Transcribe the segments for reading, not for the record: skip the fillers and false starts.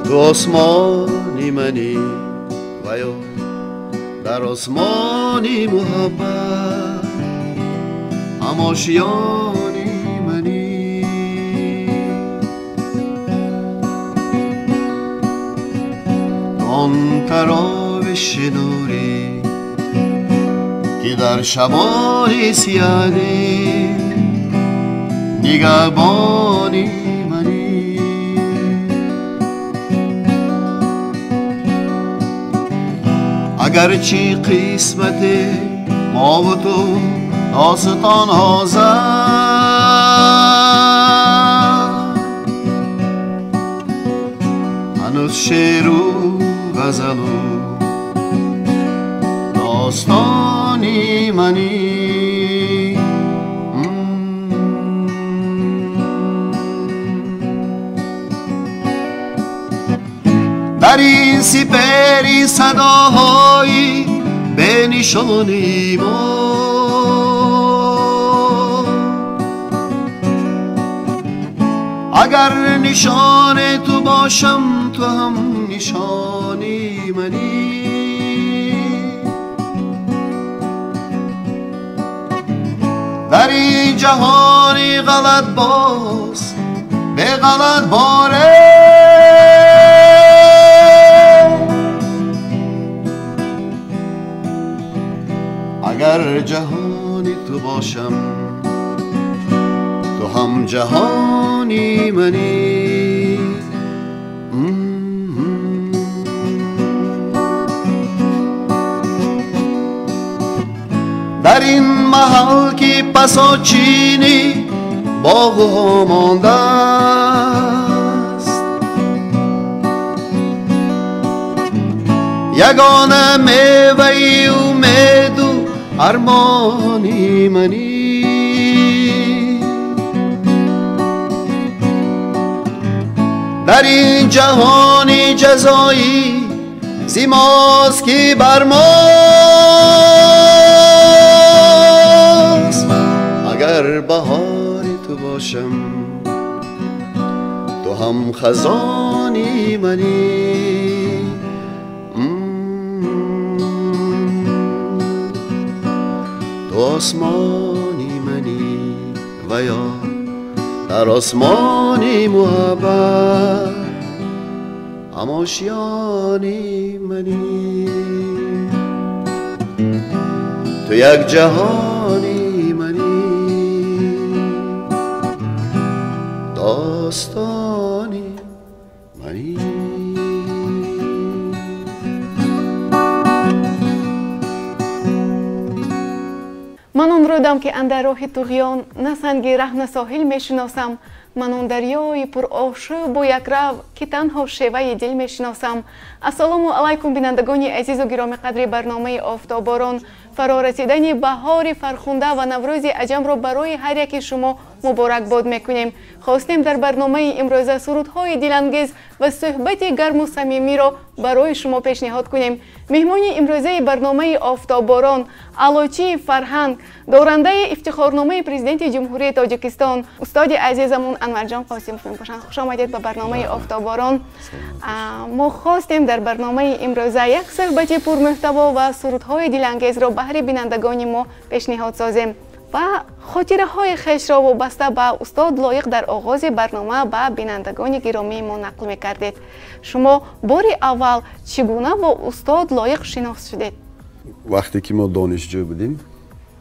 تو آسمانی منی و یا در آسمانی محبت هم آشیانی منی آن تراوش نوری که در شبانی سیاهی نگهبانی منی اگرچه قسمت ما و تو داستان ها زد هنوز شعر و غزل و داستانی منی در این سپری صداهایی به نشانی ما اگر نشان تو باشم تو هم نشانی منی در این جهانی غلط باز به غلط باره اگر جهانی تو باشم تو هم جهانی منی در این محل که پسا چینی باغ ها مانده است یگانه میوه امید و ارمانی منی در این جهانی جزایی زیماست که بر ماست اگر بهار تو باشم تو هم خزانی منی تو آسمانی منی و یا در آسمانی محبت هم آشیانی منی تو یک جهانی منی داستانی منی من آن رودم که اندر راه طغیان نه سنگ ره نه ساحل میشناسم من آن دریای پر آشوب و یک رو که تنها شیوه دل میشناسم السلام علیکم بینندگان عزیز و گرامی قدر برنامه آفتاباران فرارسیدن بهار فرخنده و نوروز عجم را برای هر یک شما مبارک باد میکنیم خواستیم در برنامه امروز سرودهای دلانگیز و صحبت گرم و صمیمی را برای شما پیشنهاد کنیم مهمان امروزه برنامه آفتاباران علاچی فرهنگ دارنده افتخارنامه پرزیدنت جمهوری تاجیکستان استاد عزیزمون انورجان قاسم‌خون باشند خوش آمدید به برنامه آفتاباران ما خواستیم در برنامه امروزه یک صحبت پرمحتوا و سرودهای دلانگیز را بهر بینندگان ما پیشنهاد سازیم و خاطره های خویش را وابسته به استاد لایق در آغاز برنامه به بینندگان گرامی ما نقل می‌کردید. شما بار اول چگونه با استاد لایق شناخته شدید؟ وقتی که ما دانشجو بودیم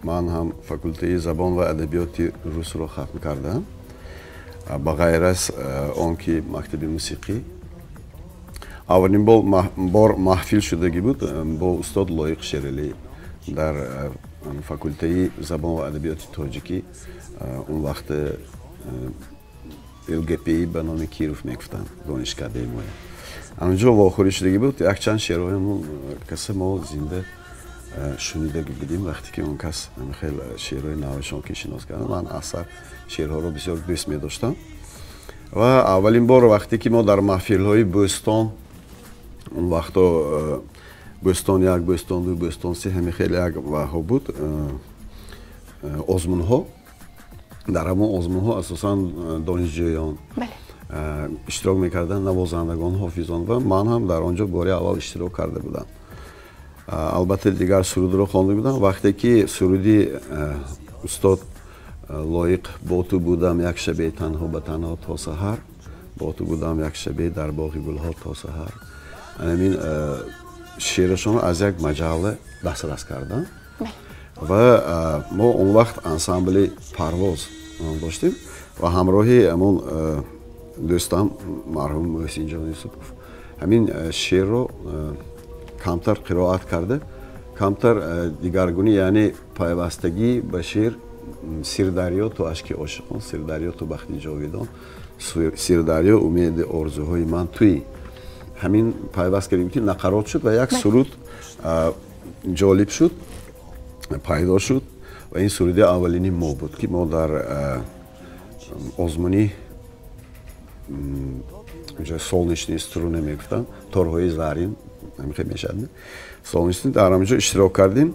من هم فاکولته زبان و ادبیات روس رو ختم کردم با غیر از آنکه مکتب موسیقی اولین بار محفل شدگی بود با استاد لایق شیرالی در فاکولته زبان و ادبیات تاجیکی اون وقت LGPI به نام کیروف میگفتن دانشکده ما اونجا واخوری شدگی بود یک چند شعرهایمون کسی ما زنده شنیده بودیم وقتی که اون کس خیلی شعرهای نوشان که شناس کردن من اثر شعرها رو بسیار دوست می داشتم و اولین بار وقتی که ما در محفل های بوستان اون وقتا بوستان یک بوستان دو بوستان سه همه خیلی یک وها بود آزمون ها در همون آزمون ها اساسا دانشجویان اشتراک میکردن نوازندگان حافظان و من هم در آنجا بار اول اشتراک کرده بودم. البته دیگر سرود رو خوانده بودم. وقتی که سرودی استاد لایق با تو بودم یک شب تنها به تنها تا سحر، با تو بودم یک شب در باغ گلها تا سحر، همین شعرشون از یک مجله دسترس کردم و ما اون وقت انسامبل پرواز داشتیم و همراهی همون دوستم مرحوم محسن جان یوسفوف همین شعر رو کمتر قرائت کرده، کمتر دیگرگونی، یعنی پیوستگی به شعر، سیردریا تو اشک عاشقان، سیردریا تو بخت جاویدان، سیردریا امید آرزوهای من توی همین پیوست کردیم که نقرات شد و یک سرود جالب شد، پیدا شد و این سرود اولینی ما بود که ما در آزمونی солнечные струны میگفتن، تارهای زرین همین میشد، солнечные در همونجا اشتراک کردیم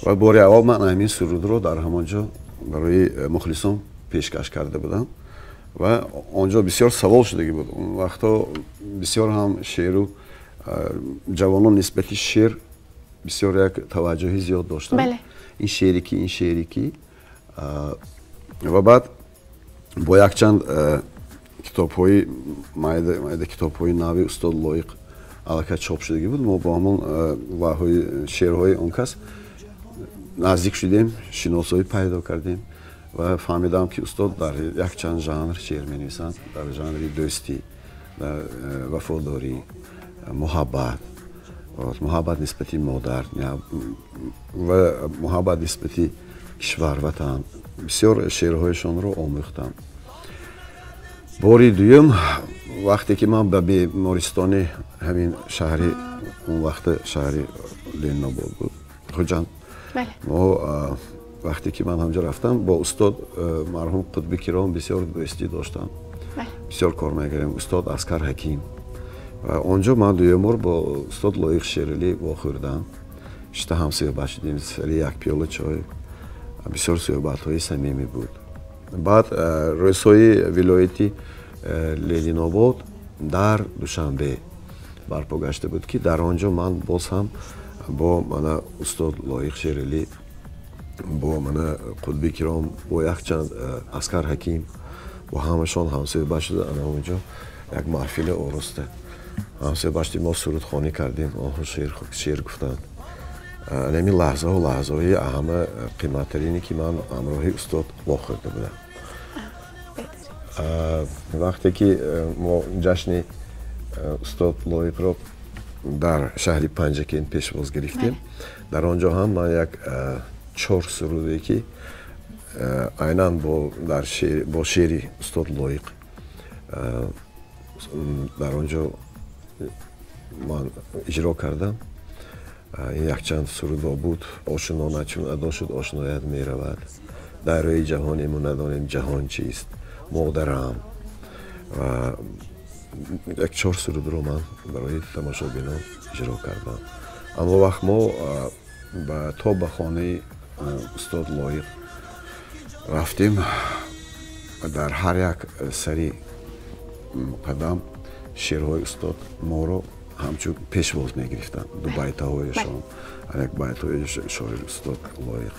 و بار اول من همین سرود رو در همونجا برای مخلصان پیشکش کرده بودم و آنجا بسیار سوال شده بود. اون وقتا بسیار هم شعر و جوانان نسبت شعر بسیار یک توجهی زیاد داشتن. بله. این شعری کی و بعد با یک چند کتاب‌های مایده کتاب‌های نوی استاد لایق علاقه چاپ شده بود، ما با همون وحی شعرهای اون کس نزدیک شدیم، شناسایی پیدا کردیم و فهمیدم که استاد در یک چند ژانر شعر می‌نویسند، در ژانر دوستی، در وفاداری، محبت نسبتی مادر و محبت نسبتی کشور وطن، بسیار شعرهایشان رو آموختم. باری دوم وقتی که من به بیمارستان همین شهری، اون وقت شهری لیناباد بود خوجند، ما وقتی که من همجا رفتم با استاد مرحوم قطبی کرام بسیار دوستی داشتم، بسیار کار میکردیم، استاد اسکر حکیم و آنجا من دوم بار با استاد لایق شعرلی واخوردم، işte هم صحبت شدیم سری یک پیاله چای، بسیار صحبت‌های صمیمی بود. بعد رؤسای ولایتی لیناباد در دوشنبه برپا گشته بود که در آنجا من باز هم با من استاد لایق شعرلی، با من قطبی کرام، با یک چند اسکر حکیم و همشان هم صحبت شده. انا اونجا یک محفل آراسته هم صحبت شدیم، ما سرودخوانی کردیم، آنها شعر گفتند. همین لحظه و لحظه های اهم قیمت‌ترینی که من همراه استاد واخورده بودم. وقتی که ما جشن استاد لایق رو در شهر پنجکین پیشواز گرفتیم، در آنجا هم من یک 4 سرودی که عیناً با شعری استاد لایق در آنجا من اجرا کردم. یک چند سرود بود، آشنا چون ادا شد آشنایت می رود، در روی جهانیم و ندانیم جهان چیست، مادرم و یک 4 سرود رو من برای تماشاگران اجرا کردم. اما وقت ما تا به خانه استاد لایق رفتیم، در هر یک سری قدم شعرهای استاد ما رو همچون پیشواز میگرفتن، دو بیت‌هایشان، یک بیت‌های شاعر استاد لایق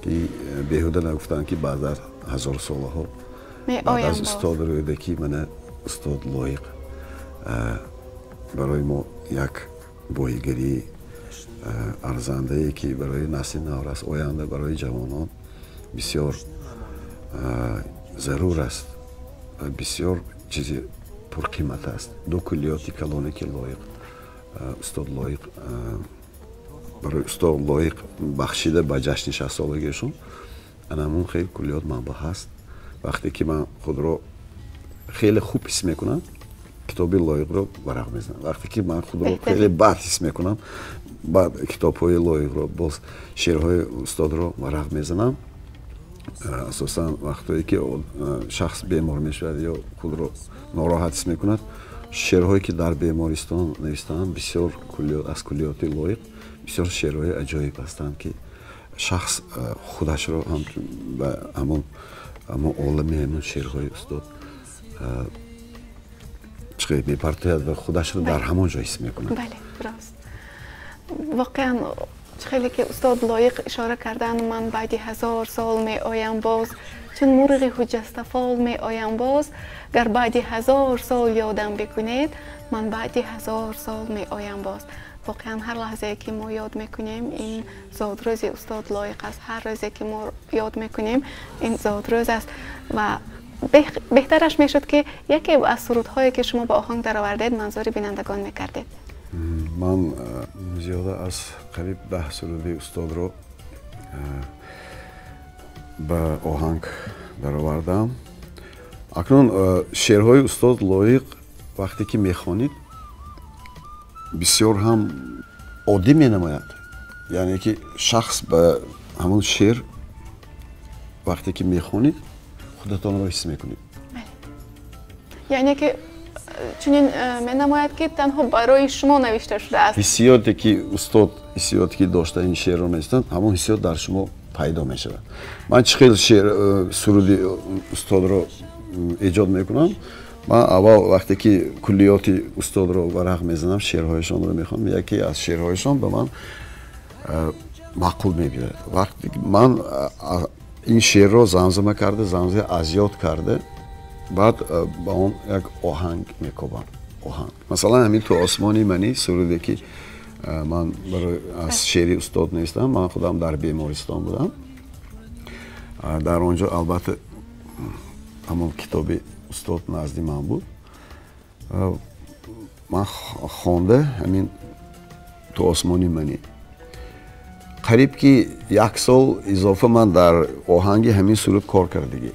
که بیهوده نگفتن که بعد از 1000 سالها بعد از استاد رویده که من استاد لایق برای ما یک بایگری ارزنده ای که برای نسل نورست آینده برای جوانان بسیار ضرور است، بسیار چیزی پرقیمت است. دو کلیاتی کلانی که لایق استاد لایق برای استاد لایق بخشیده به جشن 60 سالگیشون، انمون خیلی کلیات منبع هست. وقتی که من خود رو خیلی خوب حس میکنم کتاب لایق رو ورق میزنم، وقتی که من خود رو خیلی بد حس میکنم بعد کتاب های لایق رو باز شعرهای استاد رو ورق میزنم. اساسا وقتی که شخص بیمار میشود یا خود رو ناراحت حس میکند، شعرهایی که در بیمارستان نوشتن بسیار از کلیات لایق بسیار شعرهای عجایب هستند که شخص خودش رو هم به همون عالم همون شعرهای استاد عشق میپرتاید و خودش رو در همان جا حس میکنه. بله راست. واقعا خیلی که استاد لایق اشاره کردن من بعد 1000 سال می آیم باز چون مرغ خجستفال می آیم باز گر بعد 1000 سال یادم بکنید من بعد 1000 سال می آیم باز. واقعا هر لحظه که ما یاد میکنیم این زادروز استاد لایق است. هر روزی که ما یاد میکنیم این زادروز است و بهترش میشد که یکی از سرودهایی که شما با آهنگ درآوردید منظور بینندگان میکردید. من زیاده از قریب 10 سرودی استاد رو با آهنگ درآوردم. اکنون شعرهای استاد لایق وقتی که میخوانید بسیار هم عادی می نماید. یعنی که شخص به همون شعر وقتی که میخوانید خودتان را حس میکنید. یعنی که چنین می نماید که تنها برای شما نوشته شده است. حسیاتی که استاد حسیاتی که داشته این شعر رو نوشتن همون حسیات در شما پیدا می شود. من چه خیلی شعر سرودی استاد رو ایجاد میکنم. من اول وقتی که کلیات استاد رو ورق میزنم شعرهایشان رو میخوام یکی از شعرهایشان به من معقول میگیره. وقتی من این شعر رو زمزمه کرده زمزمه اذیت کرده بعد با اون یک آهنگ میکوبم. آهنگ مثلا همین تو آسمانی منی سرودی که من برای از شعری استاد نیستم. من خودم در بیمارستان بودم. در اونجا البته همون کتابی استاد نزدی من بود. من خونده همین تو آسمانی منی قریب که 1 سال اضافه من در آهنگ همین سرود کار کردگی.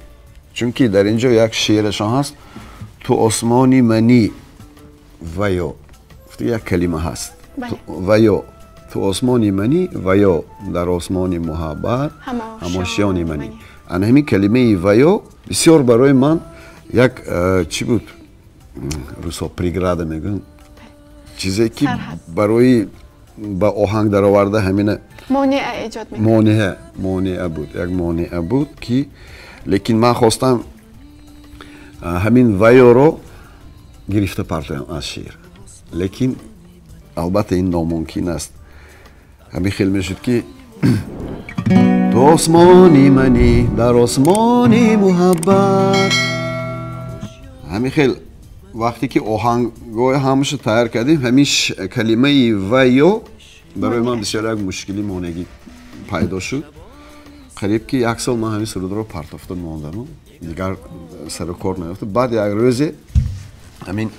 چون که در اینجا یک شعرشان هست تو آسمانی منی و یا یک کلمه هست و یا تو آسمانی منی و یا در آسمانی محبت هماشیانی منی. ان همین کلمه و یا بسیار برای من یک چی بود روسا پریگراده میگن چیزی که برای با آهنگ در آورده همین مانع ایجاد میکنه. مانع بود یک مانع بود که لیکن من خواستم همین ویا رو گرفته پرتم از شعر لیکن البته این ناممکن است. همین خیلی میشد که تو آسمانی منی در آسمانی محبت. همین خیلی وقتی که آهنگای همش تیار کردیم همین کلمه و یا برای من بسیار یک مشکلی مانگی پیدا شد. قریب که 1 سال من همین سرود رو پرتافته ماندم دیگر سر کار نیافته. بعد یک روزی همین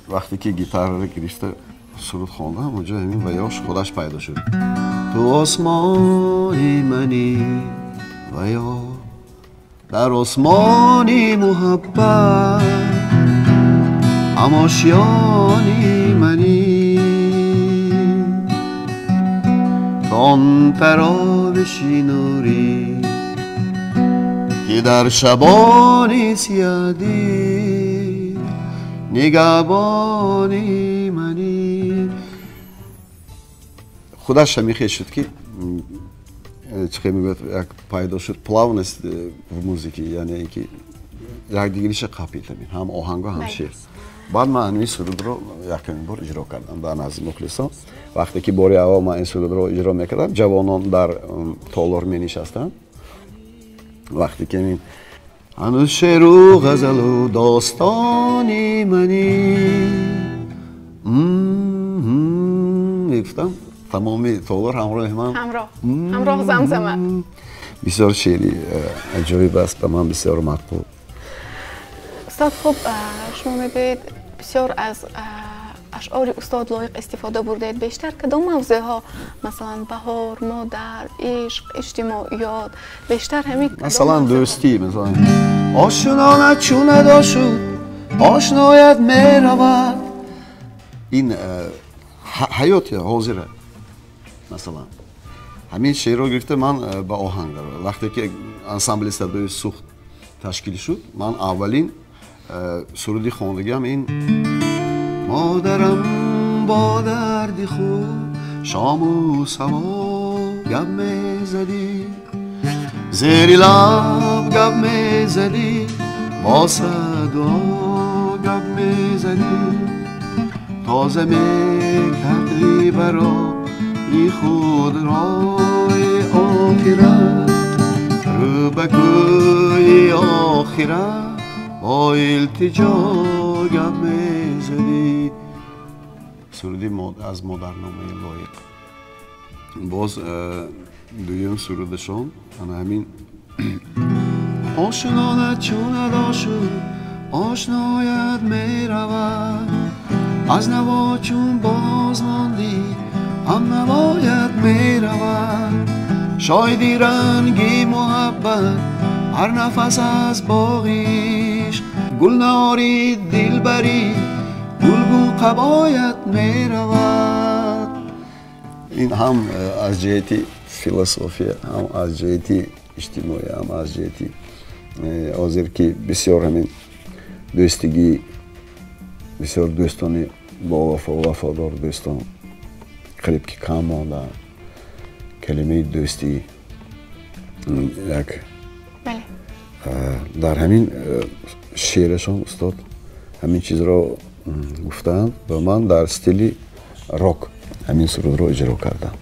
وقتی که گیتار رو گرفته سرود خواندم اونجا همین و یاش خودش پیدا شد. تو آسمانی منی و یا در آسمانی محبت هماشیانی منی تان تراوشی نوری که در شبانی سیادی نگهبانی منی. خودش همیشه شد که چه میگوید یک پیدا شد پلاونست موزیکی یعنی اینکه یک دیگریش قاپیدم هم آهنگ هم شعر. بعد من این سرود رو یکمین بار اجرا کردم در نزد مخلصان. وقتی که بار اول من این سرود رو اجرا میکردم جوانان در تالار می نشستند. وقتی که این هنوز شعر و غزل و داستانی منی میگفتم تمامی تالار همراه زمزمه. بسیار شعری عجیب است به من بسیار مقبول. استاد خوب شما میگویید بسیار از اشعار استاد لایق استفاده بردید. بیشتر کدام موضوع ها مثلا بهار، مادر، عشق، اجتماعیات بیشتر همین مثلا دوستی مثلا آشنا نچونه داشود آشنایت میرود این حیات حاضره. مثلا همین شعر رو گرفته من با آهنگ دارم. وقتی که انسامبل صدای سوخت تشکیل شد من اولین سرودی خواندگیم این مادرم با دردی خود شام و سما گپ میزدی زیر لب گپ میزدی با صدا گپ میزدی زدی تازه می کردی برای خود رای آخرت رو به کوی آخرت با التجا گم می زدی. سرودی از مادرنامه لایق. باز دویم سرودشون همین آشنانت چون ادا شد آشنایت می رود از نوا چون باز ماندی هم نوایت می رود شایدی رنگی محبت هر نفس از باغیش گلناری دلبری گلگون قبایت می رود. این هم از جهتی فیلسوفی هم از جهتی اجتماعی هم از جهتی حاضر که بسیار همین دوستگی بسیار دوستانی با وفا و وفادار دوستان قریب که کم مانده کلمه دوستی یک در همین شعرشان استاد همین چیز را گفتند و من در استیلی راک همین سرود را اجرا کردم.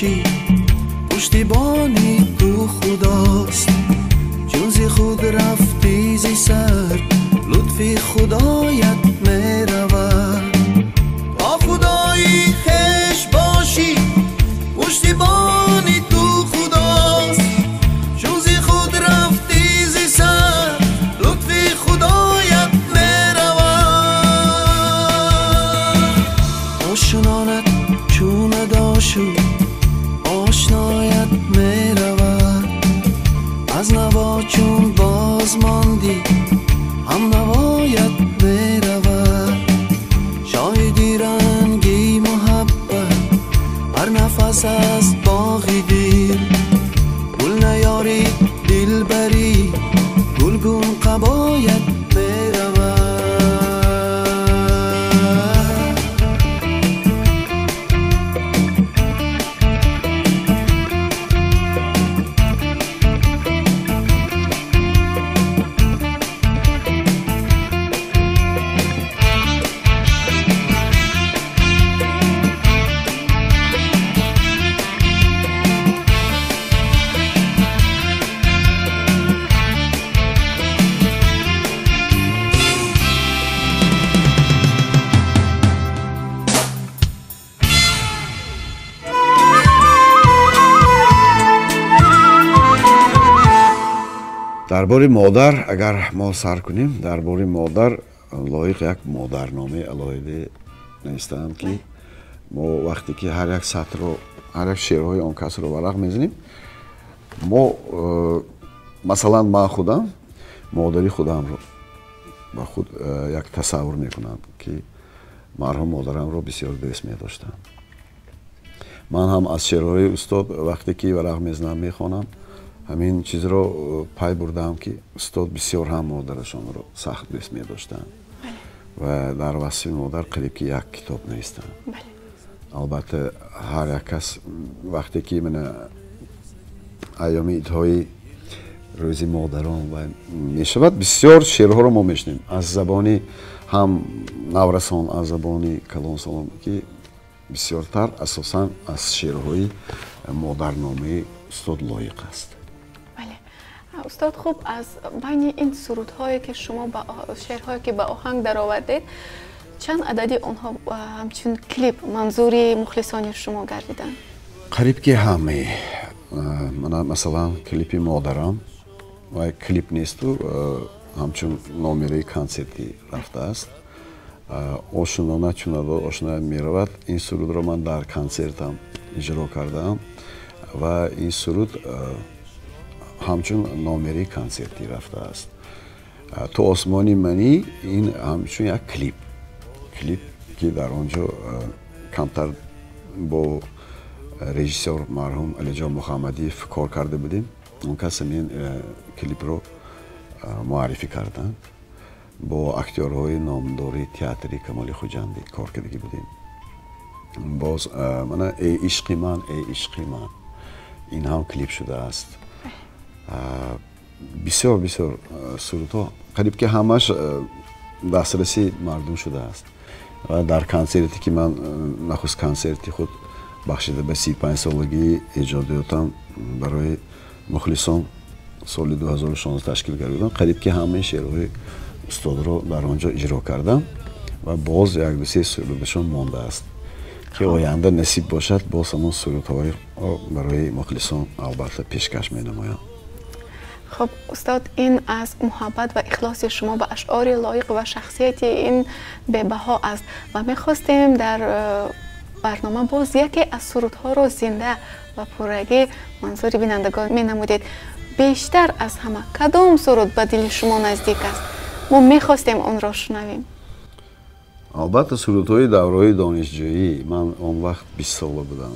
باشی پشتیبانی تو خداست چون زی خود رفتی زی سر لطفی خدایت میرود با خدایی خش باشی پشتیبانی تو خداست چون زی خود رفتی زی سر لطفی خدایت میرود آشنانت چون داشو آشنایت میرود از نوا چون باز ماندی هم نوایت میرود شاهدی رنگی محبت هر نفس از باغی دیر گل نیاری دل بری گلگون قبایت میرود درباره مادر اگر ما سر کنیم درباره مادر لایق یک مادرنامه علاوه نیستند که ما وقتی که هر یک سطر رو هر یک شعرهای آن کس رو ورق میزنیم ما مثلا من خودم مادری خودم رو با خود یک تصور میکنم که مرحوم مادرم رو بسیار دوست می‌داشتم. من هم از شعرهای استاد وقتی که ورق میزنم میخوانم همین چیز رو پای بردم که استاد بسیار هم مادرشان رو سخت دوست می‌داشتند و در وصف مادر قریب که یک کتاب نیستند. البته هر یک کس وقتی که من ایام عیدهای روز مادران و میشود بسیار شعرها رو ما میشنیم از زبانی هم نورسان از زبانی کلان سالان که بسیارتر اساساً از شعرهای مادرنامه استاد لایق است. بله استاد، خوب از بین این سرودهایی که شما با شعرهایی که با آهنگ در آوردید چند عددی آنها همچون کلیپ منظوری مخلصان شما گردیدن؟ قریب که همه من مثلا کلیپ مادرم و کلیپ نیست و همچون نامره کنسرتی رفته است. آشنانه چون آشنا میرود این سرود را من در کنسرتم اجرا کردم و این سرود همچون نامره کنسرتی رفته است. تو آسمانی منی این همچون یک کلیپ که در آنجا کمتر با رژیسور مرحوم علی جان محمدی کار کرده بودیم. اون کس این کلیپ رو معرفی کردند. با اکتورهای نامداری تئاتری کمال خوجندی کار کرده بودیم. باز من ای عشقی من این هم کلیپ شده است. بسیار سرودها قریب که همش دسترسی مردم شده است و در کنسرتی که من نخست کنسرتی خود بخشیده به 35 سالگی ایجادیاتم برای مخلصان سال 2016 تشکیل کردم. قریب که همه شعرهای استاد رو در آنجا اجرا کردم و باز یک دو سه سرودشان مانده است که آینده نصیب باشد باز همون سرودهای برای مخلصان البته پیشکش می‌نمایم. خب استاد، این از محبت و اخلاص شما به اشعار لایق و شخصیت این به‌بها است و می‌خواستیم در برنامه باز یکی از سرودها رو زنده و پررنگ منظور بینندگان می‌نمودید. بیشتر از همه کدام سرود به دل شما نزدیک است؟ ما می‌خواستیم آن را شنویم. البته سرودهای دوره‌های دانشجویی من اون وقت 20 ساله بودم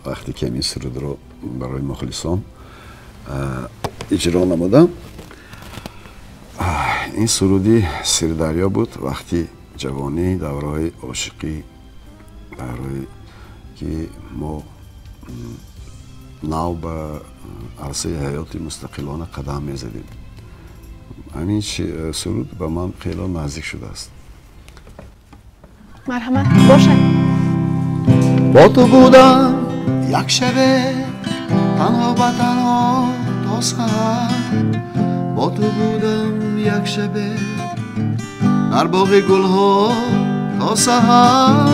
وقتی که این سرود رو برای مخلصان اجرا نمودم. این سرودی سردریا بود وقتی جوانی دوره‌های عاشقی برای که ما نو به عرصه حیات مستقلانه قدم می‌زدیم. همین سرود به من خیلی نزدیک شده است. مرحمت باشد. با تو بودم یک شبه تنها با تنها تا سحر با تو بودم یک شبه در باغ گلها تا سحر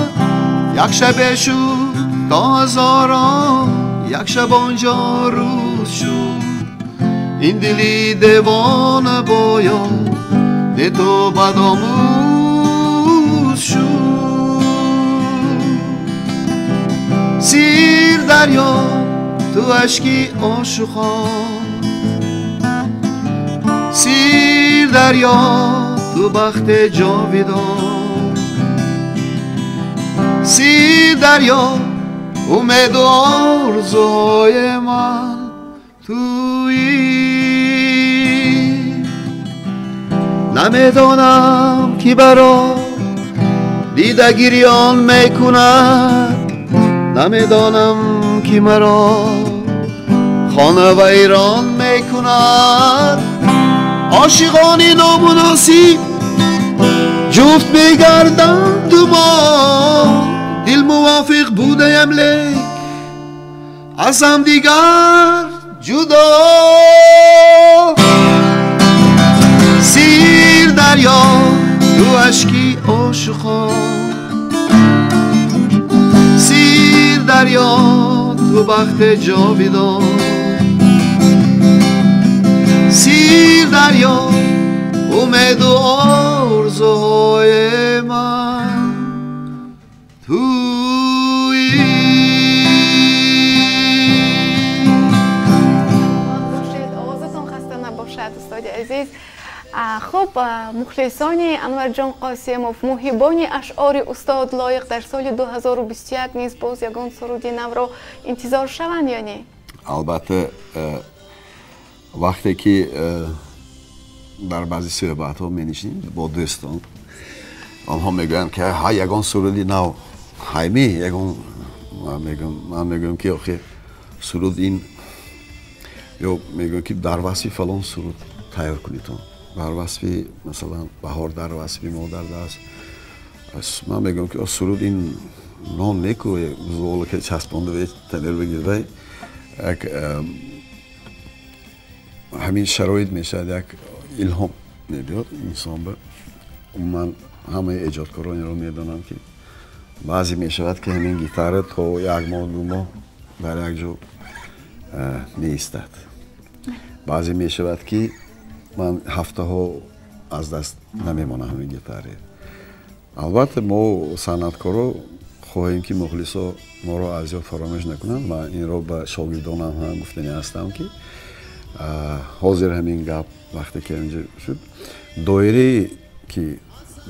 یک شبه شد تا هزاران یک شب آنجا روز شد این دلی دیوانه باید ده تو بدآموز شد سیر دریا تو اشکی عاشقان سیر دریا تو بخت جاویدان سیر دریا امید و آرزوهای من تویی نمیدانم کی برا دیده گریان میکند نمیدانم کی مرا خانه و ایران میکند عاشقانی نامناسب جفت میگردند تو ما دل موافق بودیم لیک از هم دیگر جدا سیر دریا تو اشکی عاشقان سیر دریا تو بخت جاویدان سیر دریا امید و آرزوهای من تویی آوازتون خسته نباشد استاد عزیز. خب مخلصان انور جان قاسموف محبان اشعار استاد لایق در سال 2021 نیز باز یگان سرودی نو را انتظار شوند یا نه؟ البته وقتی که در بعضی صحبت ها می نشینیم با دوستان آنها میگویند که های یگان سرودی نو هایمی یگان من میگویم که آخه سرود این یا میگویم که در وصفی فلان سرود تیار کنیتون در وصفی مثلا بهار در وصفی مادر دست من میگم که سرود این نان نیکو زول که چسبانده به تنر بگیره همین شرایط میشد یک الهام میبیاد انسان به من همه ایجادکارانی رو میدانم که بعضی میشود که همین گیتاره تا یک ماه دو ماه در یک جا نیستد بعضی میشود که من هفته ها از دست نمیمانم همین گیتاره البته ما صنعتکارا خواهیم که مخلصا ما را از یاد فراموش نکنند و این را به شاگردانم هم گفتنی هستم که حاضر همین گپ وقتی که اینجا شد دایره که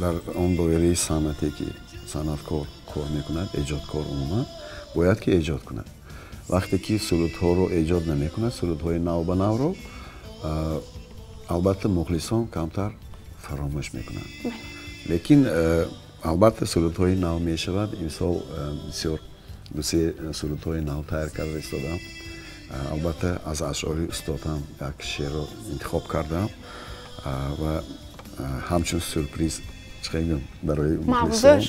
در آن دایره صنعتی که صنعتکار کار میکند ایجادکار عموما باید که ایجاد کند وقتی که سرودها رو ایجاد نمیکند سرودهای نو به نو رو البته مخلصان کمتر فراموش میکنند لیکن البته سرودهای نو میشود امسال بسیار دوستی سرودهای نو تیار کرده استادم البته از اشعار استادم یک شعر رو انتخاب کردم و همچون سورپریز چخیگم برای مخلصان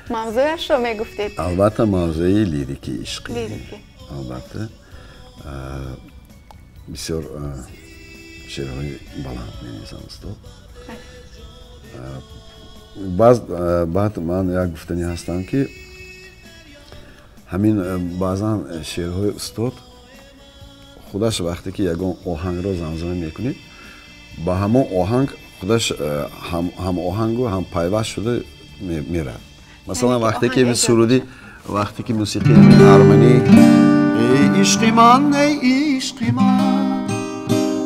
موضوعش رو میگفتید البته موضوع لیریکی عشقی البته بسیار شعرهای بلند می‌نویسم استاد بعد من یک گفتنی هستم که همین بعضا شعرهای استاد خودش وقتی که یگان آهنگ را زمزمه میکنید با همون آهنگ خودش هم آهنگ و هم پیوست شده میرد مثلا وقتی که سرودی وقتی که موسیقی ارمنی ای عشقی من ای عشقی من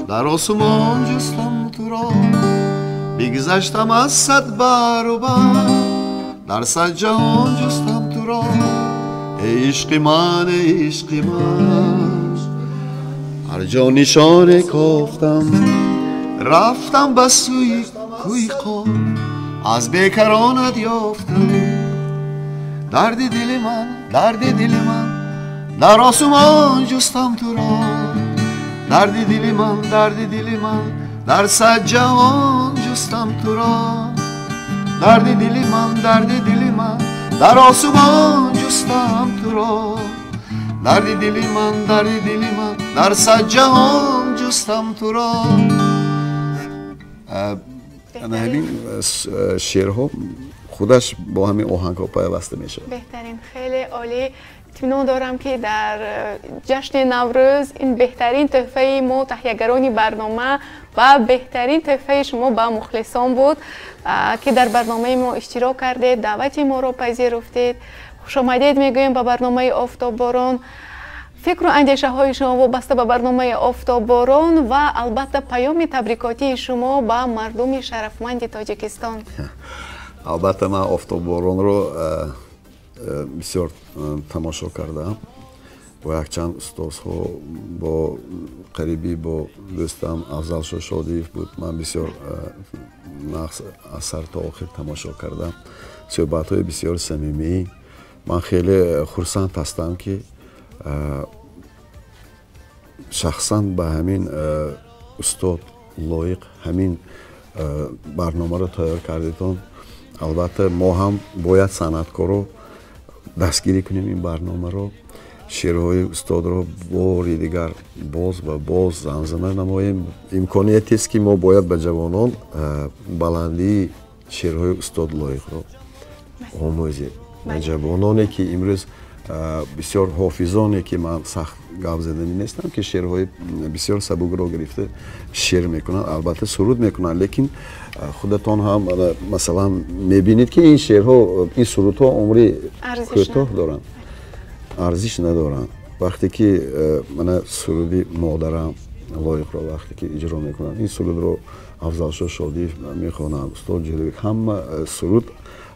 در آسمان جستم تو را بگذشتم از صد برابر در صد جهان جستم تو را ای عشقی من ای عشقی من هر جا نشانه کافتم رفتم به سوی کوی قاف از بیکرانت یافتم درد دل من در آسمان جستم تو را درد دل من در صد جهان جستم تو را درد دل من در آسمان جستم تو را دردی دلی من در صد جهان جستم تو را. همین شعرها خودش با همین آهنگ ها پیوسته میشه. بهترین، خیلی عالی. اطمینان دارم که در جشن نوروز این بهترین تحفه ما تهیه‌گران برنامه و بهترین تحفه شما به مخلصان بود که در برنامه ما اشتراک کردید، دعوت ما را پذیرفتید. خوش آمدید میگویم به برنامه آفتاب باران. فکر و اندیشه های شما وابسته به برنامه آفتاب باران و البته پیام تبریکاتی شما به مردم شرفمند تاجیکستان. البته من آفتاب باران رو بسیار تماشا کردم با یک چند استادها، با قریبی با دوستم افضل شادیف بود. من بسیار از سر تا آخر تماشا کردم، صحبت های بسیار صمیمی. من خیلی خرسند هستم که شخصا به همین استاد لایق همین برنامه رو تیار کردیدون. البته ما هم باید صنعتکار رو دستگیری کنیم این برنامه رو، شعرهای استاد رو باری دیگر باز و باز زمزمه نماییم. امکانیتی است که ما باید به جوانان بلندی شعرهای استاد لایق رو آموزیم. جوانانی که امروز بسیار حافظانی که من سخت گپ زدنی نیستم که شعرهای بسیار سبک رو گرفته شعر میکنن، البته سرود میکنن، لیکن خودتان هم مثلا میبینید که این شعرها، این سرودها عمری کوتاه دارن، ارزش ندارن. وقتی که من سرودی مادرم لایق رو وقتی که اجرا میکنن، این سرود رو افضل شادی میخوانن، استاد جلوی، همه سرود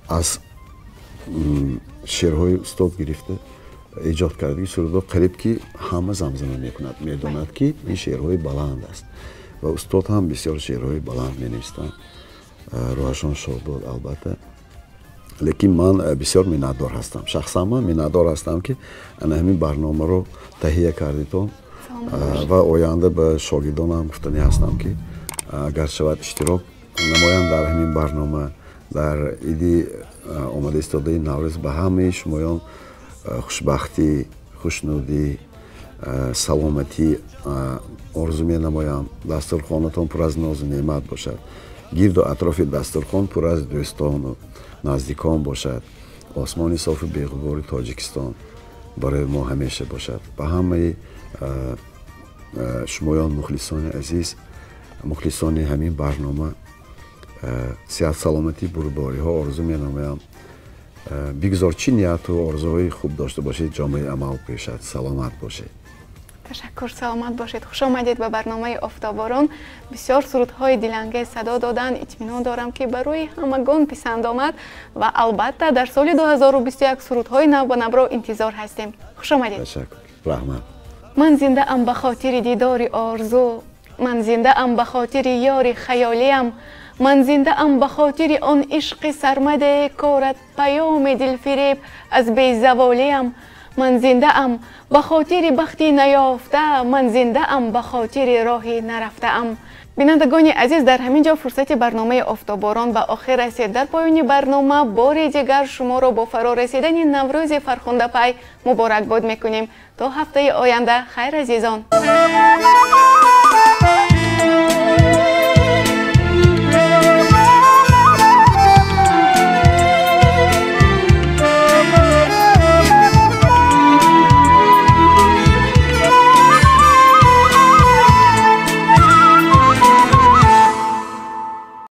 از شعرهای استاد گرفته ایجاد کرده. سرودها قریب که همه زمزمه میکند، میداند که این شعرهای بلند است و استاد هم بسیار شعرهای بلند مینویسند، روحشان شاد باد البته. لیکن من بسیار منتدار هستم، شخصا من منتدار هستم که همین برنامه رو تهیه کردیتون و آینده به شاگردانم گفتنی هستم که اگر شود اشتراک نمایند در همین برنامه، در ایدی آمده ایستاده نوروز به همه شمایان خوشبختی، خوشنودی، سلامتی آرزو می نمایم. دسترخوانتان پر از ناز و نعمت باشد، گرد و اطراف دسترخوان پر از دوستان و نزدیکان باشد، آسمان صاف بیغبار تاجیکستان برای ما همیشه باشد. به همه شمایان مخلصان عزیز، مخلصان همین برنامه صحت سلامتی بردباری ها آرزو می نمایم. بگذار چی نیت و آرزوهای خوب داشته باشید، جامعه عمل پیشد، سلامت باشید. تشکر، سلامت باشید. خوش آمدید به برنامه آفتاب باران. بسیار سرودهای دلانگیز صدا دادن، اطمینان دارم که برای همگان پسند آمد و البته در سال 2021 سرودهای نو و نو را انتظار هستیم. خوش آمدید. تشکر. رحمت. من زنده ام به خاطر دیدار آرزو، من زنده ام به خاطر یار خیالیم، من زنده ام به خاطر آن عشق سرمد کارت پیام دلفریب از بی زوالیم، من زنده ام به خاطر بختی نیافته، من زنده ام به خاطر راهی نرفته ام. بینندگان عزیز، در همین جا فرصت برنامه آفتاب باران به آخر رسید. در پایان برنامه بار دیگر شما را با فرا رسیدن نوروز فرخنده پی مبارکباد میکنیم. تا هفته آینده، خیر عزیزان.